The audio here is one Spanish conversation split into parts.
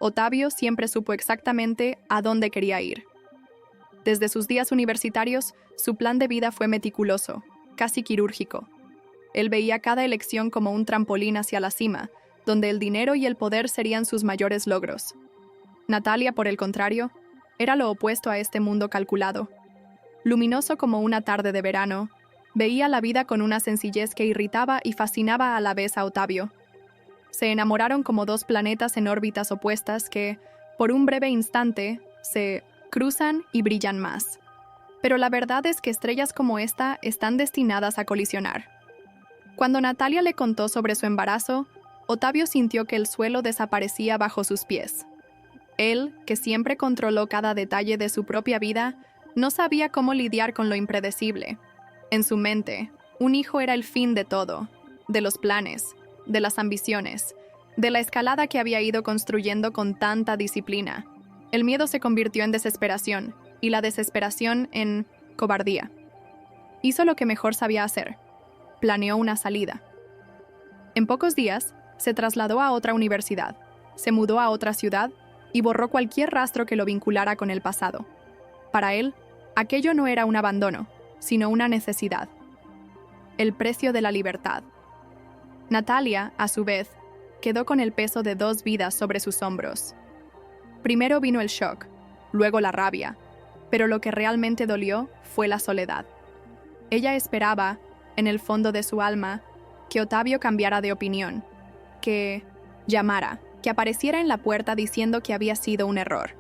Ottavio siempre supo exactamente a dónde quería ir. Desde sus días universitarios, su plan de vida fue meticuloso, casi quirúrgico. Él veía cada elección como un trampolín hacia la cima, donde el dinero y el poder serían sus mayores logros. Natalia, por el contrario, era lo opuesto a este mundo calculado. Luminoso como una tarde de verano, veía la vida con una sencillez que irritaba y fascinaba a la vez a Ottavio. Se enamoraron como dos planetas en órbitas opuestas que, por un breve instante, se cruzan y brillan más. Pero la verdad es que estrellas como esta están destinadas a colisionar. Cuando Natalia le contó sobre su embarazo, Ottavio sintió que el suelo desaparecía bajo sus pies. Él, que siempre controló cada detalle de su propia vida, no sabía cómo lidiar con lo impredecible. En su mente, un hijo era el fin de todo, de los planes, de las ambiciones, de la escalada que había ido construyendo con tanta disciplina. El miedo se convirtió en desesperación, y la desesperación en cobardía. Hizo lo que mejor sabía hacer. Planeó una salida. En pocos días, se trasladó a otra universidad, se mudó a otra ciudad y borró cualquier rastro que lo vinculara con el pasado. Para él, aquello no era un abandono, sino una necesidad. El precio de la libertad. Natalia, a su vez, quedó con el peso de dos vidas sobre sus hombros. Primero vino el shock, luego la rabia, pero lo que realmente dolió fue la soledad. Ella esperaba, en el fondo de su alma, que Ottavio cambiara de opinión, que llamara, que apareciera en la puerta diciendo que había sido un error.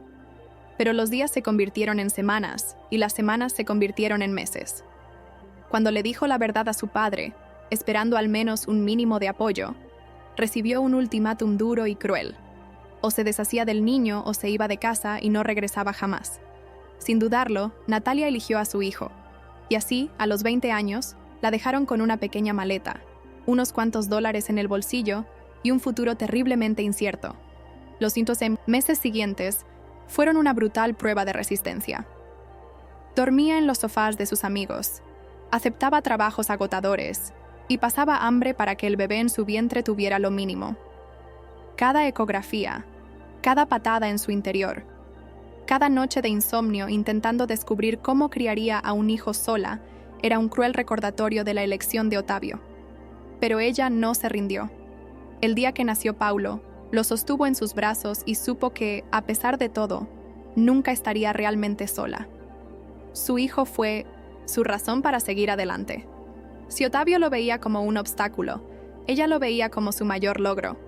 Pero los días se convirtieron en semanas, y las semanas se convirtieron en meses. Cuando le dijo la verdad a su padre, esperando al menos un mínimo de apoyo, recibió un ultimátum duro y cruel. O se deshacía del niño o se iba de casa y no regresaba jamás. Sin dudarlo, Natalia eligió a su hijo. Y así, a los 20 años, la dejaron con una pequeña maleta, unos cuantos dólares en el bolsillo y un futuro terriblemente incierto. Los 100 meses siguientes fueron una brutal prueba de resistencia. Dormía en los sofás de sus amigos, aceptaba trabajos agotadores y pasaba hambre para que el bebé en su vientre tuviera lo mínimo. Cada ecografía, cada patada en su interior, cada noche de insomnio intentando descubrir cómo criaría a un hijo sola, era un cruel recordatorio de la elección de Ottavio. Pero ella no se rindió. El día que nació Paulo, lo sostuvo en sus brazos y supo que, a pesar de todo, nunca estaría realmente sola. Su hijo fue su razón para seguir adelante. Si Ottavio lo veía como un obstáculo, ella lo veía como su mayor logro.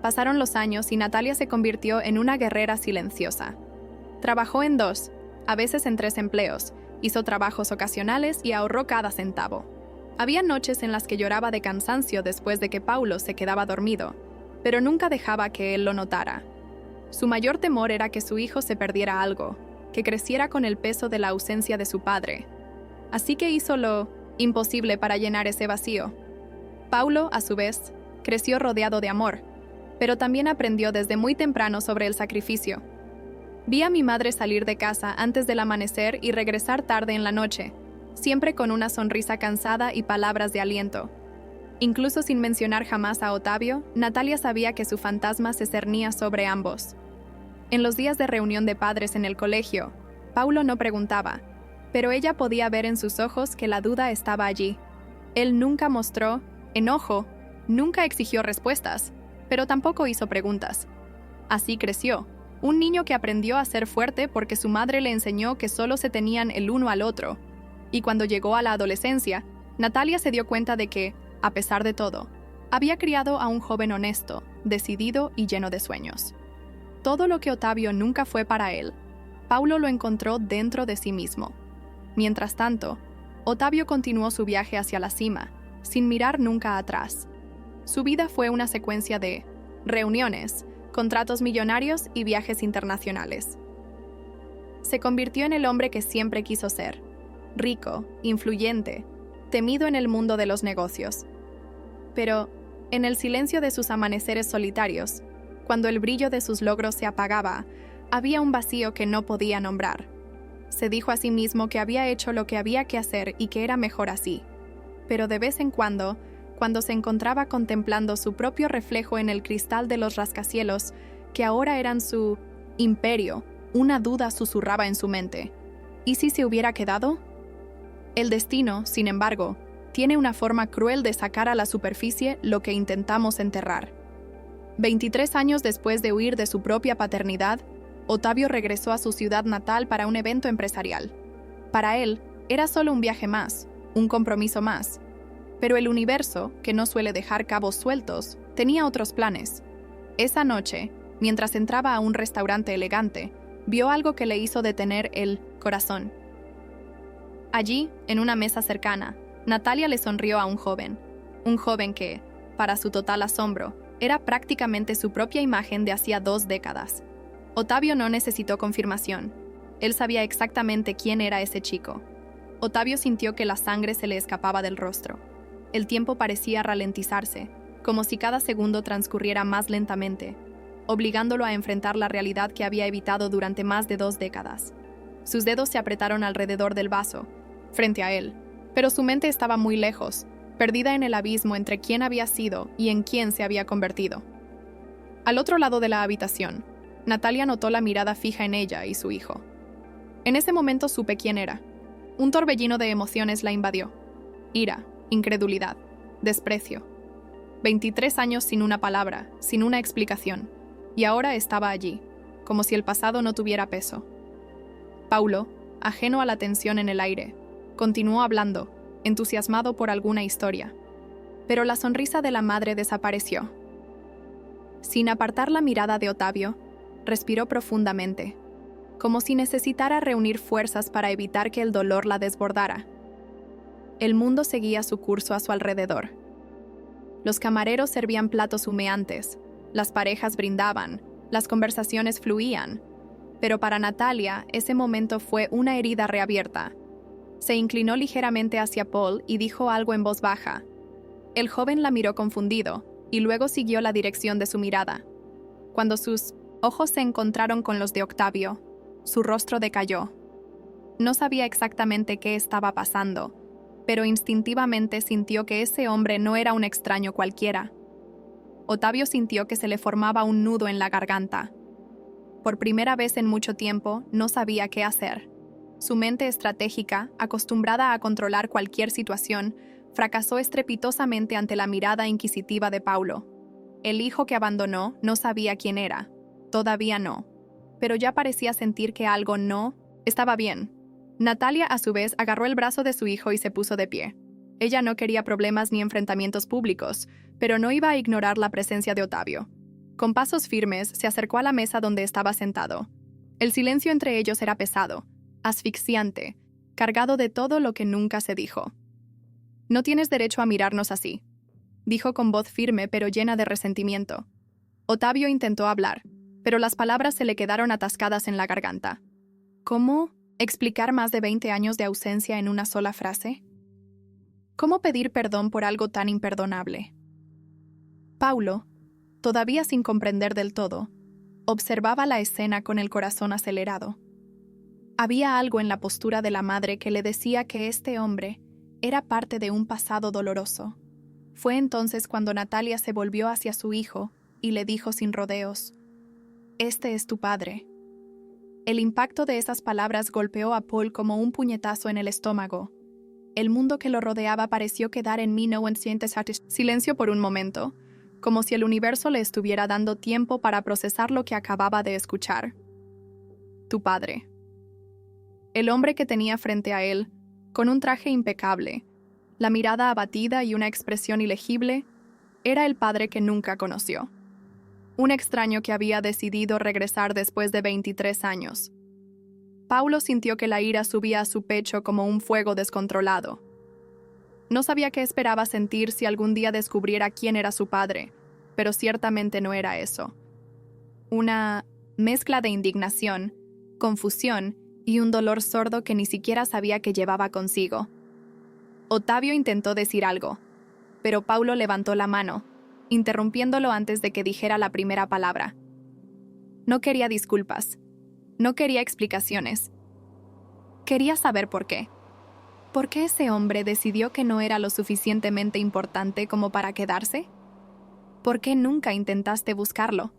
Pasaron los años y Natalia se convirtió en una guerrera silenciosa. Trabajó en 2, a veces en 3 empleos, hizo trabajos ocasionales y ahorró cada centavo. Había noches en las que lloraba de cansancio después de que Paulo se quedaba dormido, pero nunca dejaba que él lo notara. Su mayor temor era que su hijo se perdiera algo, que creciera con el peso de la ausencia de su padre. Así que hizo lo imposible para llenar ese vacío. Paulo, a su vez, creció rodeado de amor, pero también aprendió desde muy temprano sobre el sacrificio. Vi a mi madre salir de casa antes del amanecer y regresar tarde en la noche, siempre con una sonrisa cansada y palabras de aliento. Incluso sin mencionar jamás a Ottavio, Natalia sabía que su fantasma se cernía sobre ambos. En los días de reunión de padres en el colegio, Paulo no preguntaba, pero ella podía ver en sus ojos que la duda estaba allí. Él nunca mostró enojo, nunca exigió respuestas, pero tampoco hizo preguntas. Así creció, un niño que aprendió a ser fuerte porque su madre le enseñó que solo se tenían el uno al otro. Y cuando llegó a la adolescencia, Natalia se dio cuenta de que, a pesar de todo, había criado a un joven honesto, decidido y lleno de sueños. Todo lo que Ottavio nunca fue para él, Paulo lo encontró dentro de sí mismo. Mientras tanto, Ottavio continuó su viaje hacia la cima, sin mirar nunca atrás. Su vida fue una secuencia de reuniones, contratos millonarios y viajes internacionales. Se convirtió en el hombre que siempre quiso ser, rico, influyente, temido en el mundo de los negocios. Pero, en el silencio de sus amaneceres solitarios, cuando el brillo de sus logros se apagaba, había un vacío que no podía nombrar. Se dijo a sí mismo que había hecho lo que había que hacer y que era mejor así. Pero de vez en cuando se encontraba contemplando su propio reflejo en el cristal de los rascacielos, que ahora eran su imperio, una duda susurraba en su mente. ¿Y si se hubiera quedado? El destino, sin embargo, tiene una forma cruel de sacar a la superficie lo que intentamos enterrar. 23 años después de huir de su propia paternidad, Ottavio regresó a su ciudad natal para un evento empresarial. Para él, era solo un viaje más, un compromiso más. Pero el universo, que no suele dejar cabos sueltos, tenía otros planes. Esa noche, mientras entraba a un restaurante elegante, vio algo que le hizo detener el corazón. Allí, en una mesa cercana, Natalia le sonrió a un joven que, para su total asombro, era prácticamente su propia imagen de hacía 2 décadas. Ottavio no necesitó confirmación. Él sabía exactamente quién era ese chico. Ottavio sintió que la sangre se le escapaba del rostro. El tiempo parecía ralentizarse, como si cada segundo transcurriera más lentamente, obligándolo a enfrentar la realidad que había evitado durante más de 2 décadas. Sus dedos se apretaron alrededor del vaso, frente a él, pero su mente estaba muy lejos, perdida en el abismo entre quién había sido y en quién se había convertido. Al otro lado de la habitación, Natalia notó la mirada fija en ella y su hijo. En ese momento supe quién era. Un torbellino de emociones la invadió. Ira, incredulidad, desprecio. 23 años sin una palabra, sin una explicación. Y ahora estaba allí, como si el pasado no tuviera peso. Paulo, ajeno a la tensión en el aire, continuó hablando, entusiasmado por alguna historia. Pero la sonrisa de la madre desapareció. Sin apartar la mirada de Ottavio, respiró profundamente, como si necesitara reunir fuerzas para evitar que el dolor la desbordara. El mundo seguía su curso a su alrededor. Los camareros servían platos humeantes, las parejas brindaban, las conversaciones fluían. Pero para Natalia, ese momento fue una herida reabierta. Se inclinó ligeramente hacia Paul y dijo algo en voz baja. El joven la miró confundido, y luego siguió la dirección de su mirada. Cuando sus ojos se encontraron con los de Ottavio, su rostro decayó. No sabía exactamente qué estaba pasando, pero instintivamente sintió que ese hombre no era un extraño cualquiera. Ottavio sintió que se le formaba un nudo en la garganta. Por primera vez en mucho tiempo, no sabía qué hacer. Su mente estratégica, acostumbrada a controlar cualquier situación, fracasó estrepitosamente ante la mirada inquisitiva de Paulo. El hijo que abandonó no sabía quién era. Todavía no. Pero ya parecía sentir que algo no estaba bien. Natalia, a su vez, agarró el brazo de su hijo y se puso de pie. Ella no quería problemas ni enfrentamientos públicos, pero no iba a ignorar la presencia de Ottavio. Con pasos firmes, se acercó a la mesa donde estaba sentado. El silencio entre ellos era pesado, asfixiante, cargado de todo lo que nunca se dijo. «No tienes derecho a mirarnos así», dijo con voz firme pero llena de resentimiento. Ottavio intentó hablar, pero las palabras se le quedaron atascadas en la garganta. ¿Cómo explicar más de 20 años de ausencia en una sola frase? ¿Cómo pedir perdón por algo tan imperdonable? Paulo, todavía sin comprender del todo, observaba la escena con el corazón acelerado. Había algo en la postura de la madre que le decía que este hombre era parte de un pasado doloroso. Fue entonces cuando Natalia se volvió hacia su hijo y le dijo sin rodeos: «Este es tu padre». El impacto de esas palabras golpeó a Paul como un puñetazo en el estómago. El mundo que lo rodeaba pareció quedar en silencio por un momento, como si el universo le estuviera dando tiempo para procesar lo que acababa de escuchar. Tu padre. El hombre que tenía frente a él, con un traje impecable, la mirada abatida y una expresión ilegible, era el padre que nunca conoció. Un extraño que había decidido regresar después de 23 años. Paulo sintió que la ira subía a su pecho como un fuego descontrolado. No sabía qué esperaba sentir si algún día descubriera quién era su padre, pero ciertamente no era eso. Una mezcla de indignación, confusión y un dolor sordo que ni siquiera sabía que llevaba consigo. Ottavio intentó decir algo, pero Paulo levantó la mano, interrumpiéndolo antes de que dijera la primera palabra. No quería disculpas. No quería explicaciones. Quería saber por qué. ¿Por qué ese hombre decidió que no era lo suficientemente importante como para quedarse? ¿Por qué nunca intentaste buscarlo?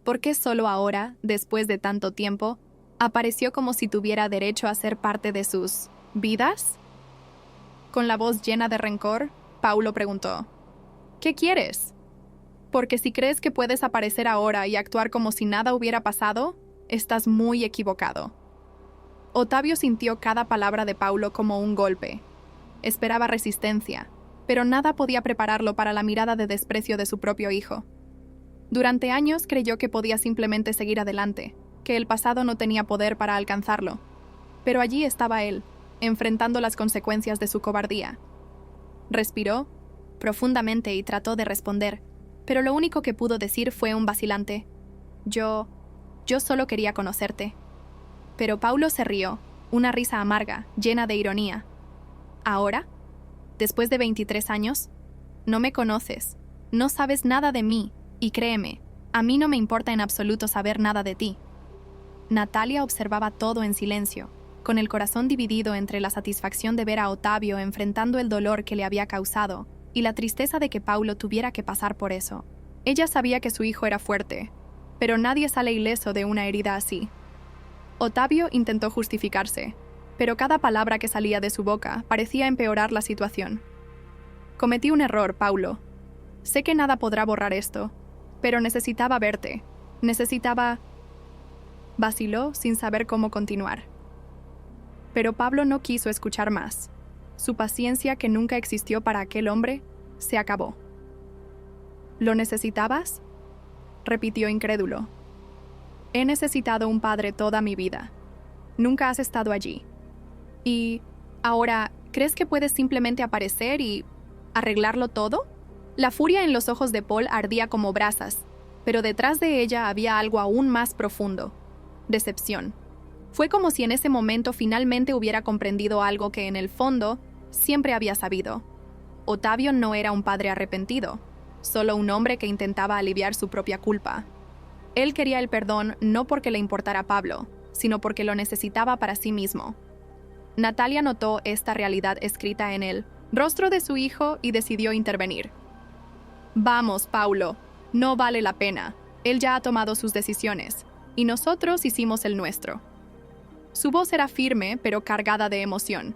¿Por qué solo ahora, después de tanto tiempo, apareció como si tuviera derecho a ser parte de sus vidas? Con la voz llena de rencor, Paulo preguntó: ¿Qué quieres? Porque si crees que puedes aparecer ahora y actuar como si nada hubiera pasado, estás muy equivocado. Ottavio sintió cada palabra de Paulo como un golpe. Esperaba resistencia, pero nada podía prepararlo para la mirada de desprecio de su propio hijo. Durante años creyó que podía simplemente seguir adelante, que el pasado no tenía poder para alcanzarlo. Pero allí estaba él, enfrentando las consecuencias de su cobardía. Respiró profundamente y trató de responder, pero lo único que pudo decir fue un vacilante: Yo solo quería conocerte. Pero Paulo se rió, una risa amarga, llena de ironía. ¿Ahora? ¿Después de 23 años? No me conoces, no sabes nada de mí, y créeme, a mí no me importa en absoluto saber nada de ti. Natalia observaba todo en silencio, con el corazón dividido entre la satisfacción de ver a Ottavio enfrentando el dolor que le había causado y la tristeza de que Paulo tuviera que pasar por eso. Ella sabía que su hijo era fuerte, pero nadie sale ileso de una herida así. Ottavio intentó justificarse, pero cada palabra que salía de su boca parecía empeorar la situación. Cometí un error, Paulo. Sé que nada podrá borrar esto, pero necesitaba verte. Necesitaba... Vaciló sin saber cómo continuar. Pero Pablo no quiso escuchar más. Su paciencia, que nunca existió para aquel hombre, se acabó. ¿Lo necesitabas?, repitió incrédulo. He necesitado un padre toda mi vida. Nunca has estado allí. Y ahora, ¿crees que puedes simplemente aparecer y arreglarlo todo? La furia en los ojos de Paul ardía como brasas, pero detrás de ella había algo aún más profundo: decepción. Fue como si en ese momento finalmente hubiera comprendido algo que en el fondo siempre había sabido. Ottavio no era un padre arrepentido, solo un hombre que intentaba aliviar su propia culpa. Él quería el perdón no porque le importara a Pablo, sino porque lo necesitaba para sí mismo. Natalia notó esta realidad escrita en el rostro de su hijo y decidió intervenir. Vamos, Paulo, no vale la pena. Él ya ha tomado sus decisiones, y nosotros hicimos el nuestro. Su voz era firme, pero cargada de emoción.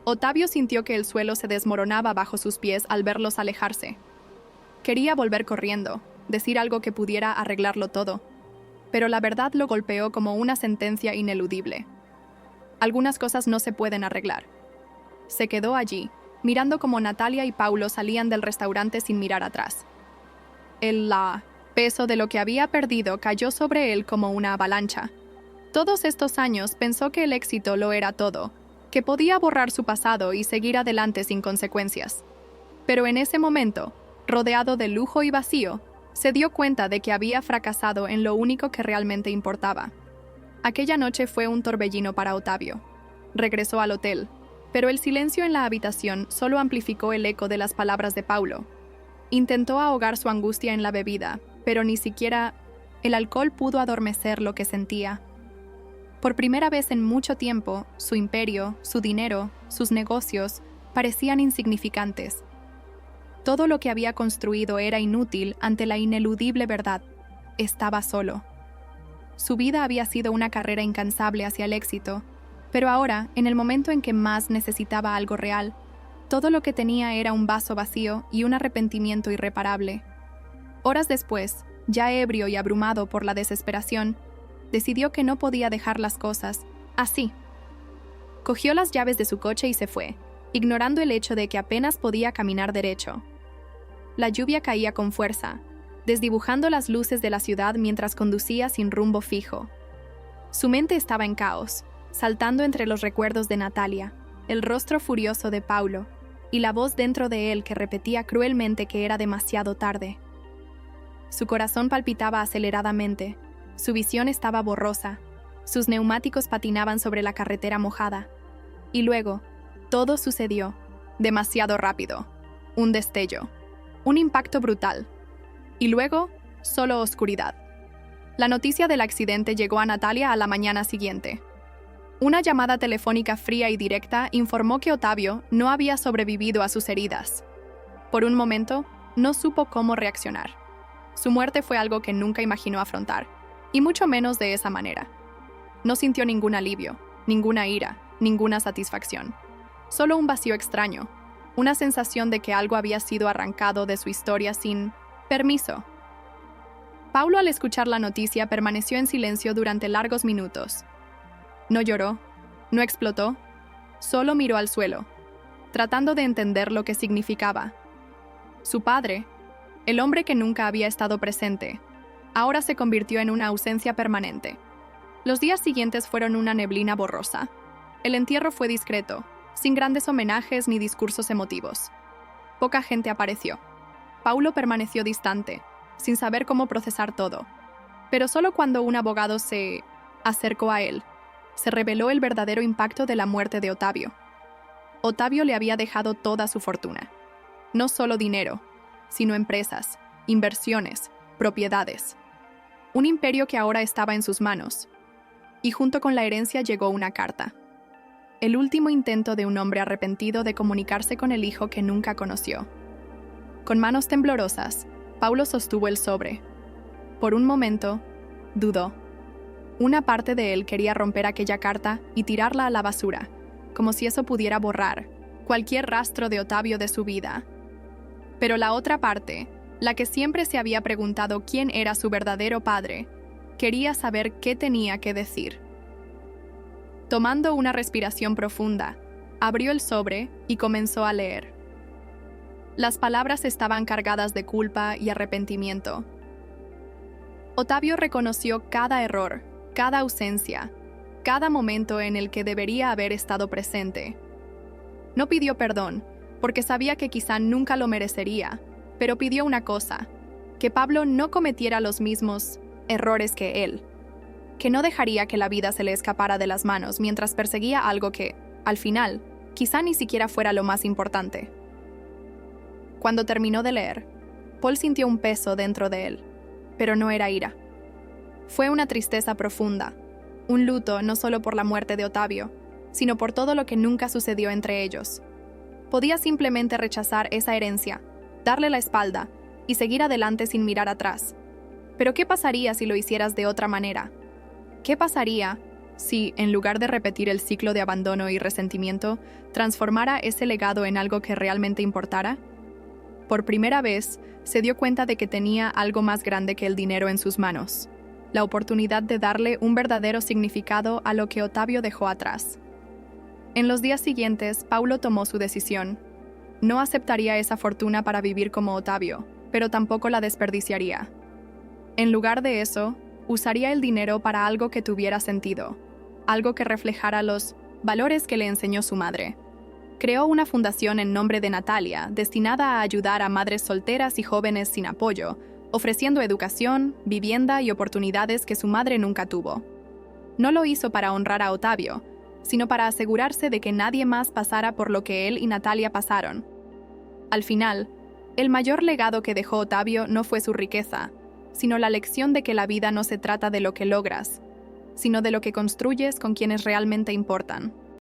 Ottavio sintió que el suelo se desmoronaba bajo sus pies al verlos alejarse. Quería volver corriendo, decir algo que pudiera arreglarlo todo, pero la verdad lo golpeó como una sentencia ineludible. Algunas cosas no se pueden arreglar. Se quedó allí, mirando cómo Natalia y Paulo salían del restaurante sin mirar atrás. El peso de lo que había perdido cayó sobre él como una avalancha. Todos estos años pensó que el éxito lo era todo, que podía borrar su pasado y seguir adelante sin consecuencias. Pero en ese momento, rodeado de lujo y vacío, se dio cuenta de que había fracasado en lo único que realmente importaba. Aquella noche fue un torbellino para Ottavio. Regresó al hotel, pero el silencio en la habitación solo amplificó el eco de las palabras de Paulo. Intentó ahogar su angustia en la bebida, pero ni siquiera el alcohol pudo adormecer lo que sentía. Por primera vez en mucho tiempo, su imperio, su dinero, sus negocios parecían insignificantes. Todo lo que había construido era inútil ante la ineludible verdad: estaba solo. Su vida había sido una carrera incansable hacia el éxito, pero ahora, en el momento en que más necesitaba algo real, todo lo que tenía era un vaso vacío y un arrepentimiento irreparable. Horas después, ya ebrio y abrumado por la desesperación, decidió que no podía dejar las cosas así. Cogió las llaves de su coche y se fue, ignorando el hecho de que apenas podía caminar derecho. La lluvia caía con fuerza, desdibujando las luces de la ciudad mientras conducía sin rumbo fijo. Su mente estaba en caos, saltando entre los recuerdos de Natalia, el rostro furioso de Paulo y la voz dentro de él que repetía cruelmente que era demasiado tarde. Su corazón palpitaba aceleradamente, su visión estaba borrosa, sus neumáticos patinaban sobre la carretera mojada. Y luego, todo sucedió, demasiado rápido. Un destello, un impacto brutal. Y luego, solo oscuridad. La noticia del accidente llegó a Natalia a la mañana siguiente. Una llamada telefónica fría y directa informó que Ottavio no había sobrevivido a sus heridas. Por un momento, no supo cómo reaccionar. Su muerte fue algo que nunca imaginó afrontar, y mucho menos de esa manera. No sintió ningún alivio, ninguna ira, ninguna satisfacción. Solo un vacío extraño, una sensación de que algo había sido arrancado de su historia sin permiso. Paulo, al escuchar la noticia, permaneció en silencio durante largos minutos. No lloró, no explotó, solo miró al suelo, tratando de entender lo que significaba. Su padre, el hombre que nunca había estado presente, ahora se convirtió en una ausencia permanente. Los días siguientes fueron una neblina borrosa. El entierro fue discreto, sin grandes homenajes ni discursos emotivos. Poca gente apareció. Paulo permaneció distante, sin saber cómo procesar todo. Pero solo cuando un abogado se acercó a él, se reveló el verdadero impacto de la muerte de Ottavio. Ottavio le había dejado toda su fortuna. No solo dinero, sino empresas, inversiones, propiedades. Un imperio que ahora estaba en sus manos. Y junto con la herencia llegó una carta. El último intento de un hombre arrepentido de comunicarse con el hijo que nunca conoció. Con manos temblorosas, Paulo sostuvo el sobre. Por un momento, dudó. Una parte de él quería romper aquella carta y tirarla a la basura, como si eso pudiera borrar cualquier rastro de Ottavio de su vida. Pero la otra parte, la que siempre se había preguntado quién era su verdadero padre, quería saber qué tenía que decir. Tomando una respiración profunda, abrió el sobre y comenzó a leer. Las palabras estaban cargadas de culpa y arrepentimiento. Ottavio reconoció cada error, cada ausencia, cada momento en el que debería haber estado presente. No pidió perdón, porque sabía que quizá nunca lo merecería, pero pidió una cosa: que Pablo no cometiera los mismos errores que él, que no dejaría que la vida se le escapara de las manos mientras perseguía algo que, al final, quizá ni siquiera fuera lo más importante. Cuando terminó de leer, Paul sintió un peso dentro de él, pero no era ira. Fue una tristeza profunda, un luto no solo por la muerte de Ottavio, sino por todo lo que nunca sucedió entre ellos. Podía simplemente rechazar esa herencia, darle la espalda y seguir adelante sin mirar atrás. Pero ¿qué pasaría si lo hicieras de otra manera? ¿Qué pasaría si, en lugar de repetir el ciclo de abandono y resentimiento, transformara ese legado en algo que realmente importara? Por primera vez, se dio cuenta de que tenía algo más grande que el dinero en sus manos, la oportunidad de darle un verdadero significado a lo que Ottavio dejó atrás. En los días siguientes, Paulo tomó su decisión. No aceptaría esa fortuna para vivir como Ottavio, pero tampoco la desperdiciaría. En lugar de eso, usaría el dinero para algo que tuviera sentido, algo que reflejara los valores que le enseñó su madre. Creó una fundación en nombre de Natalia, destinada a ayudar a madres solteras y jóvenes sin apoyo, ofreciendo educación, vivienda y oportunidades que su madre nunca tuvo. No lo hizo para honrar a Ottavio, sino para asegurarse de que nadie más pasara por lo que él y Natalia pasaron. Al final, el mayor legado que dejó Ottavio no fue su riqueza, sino la lección de que la vida no se trata de lo que logras, sino de lo que construyes con quienes realmente importan.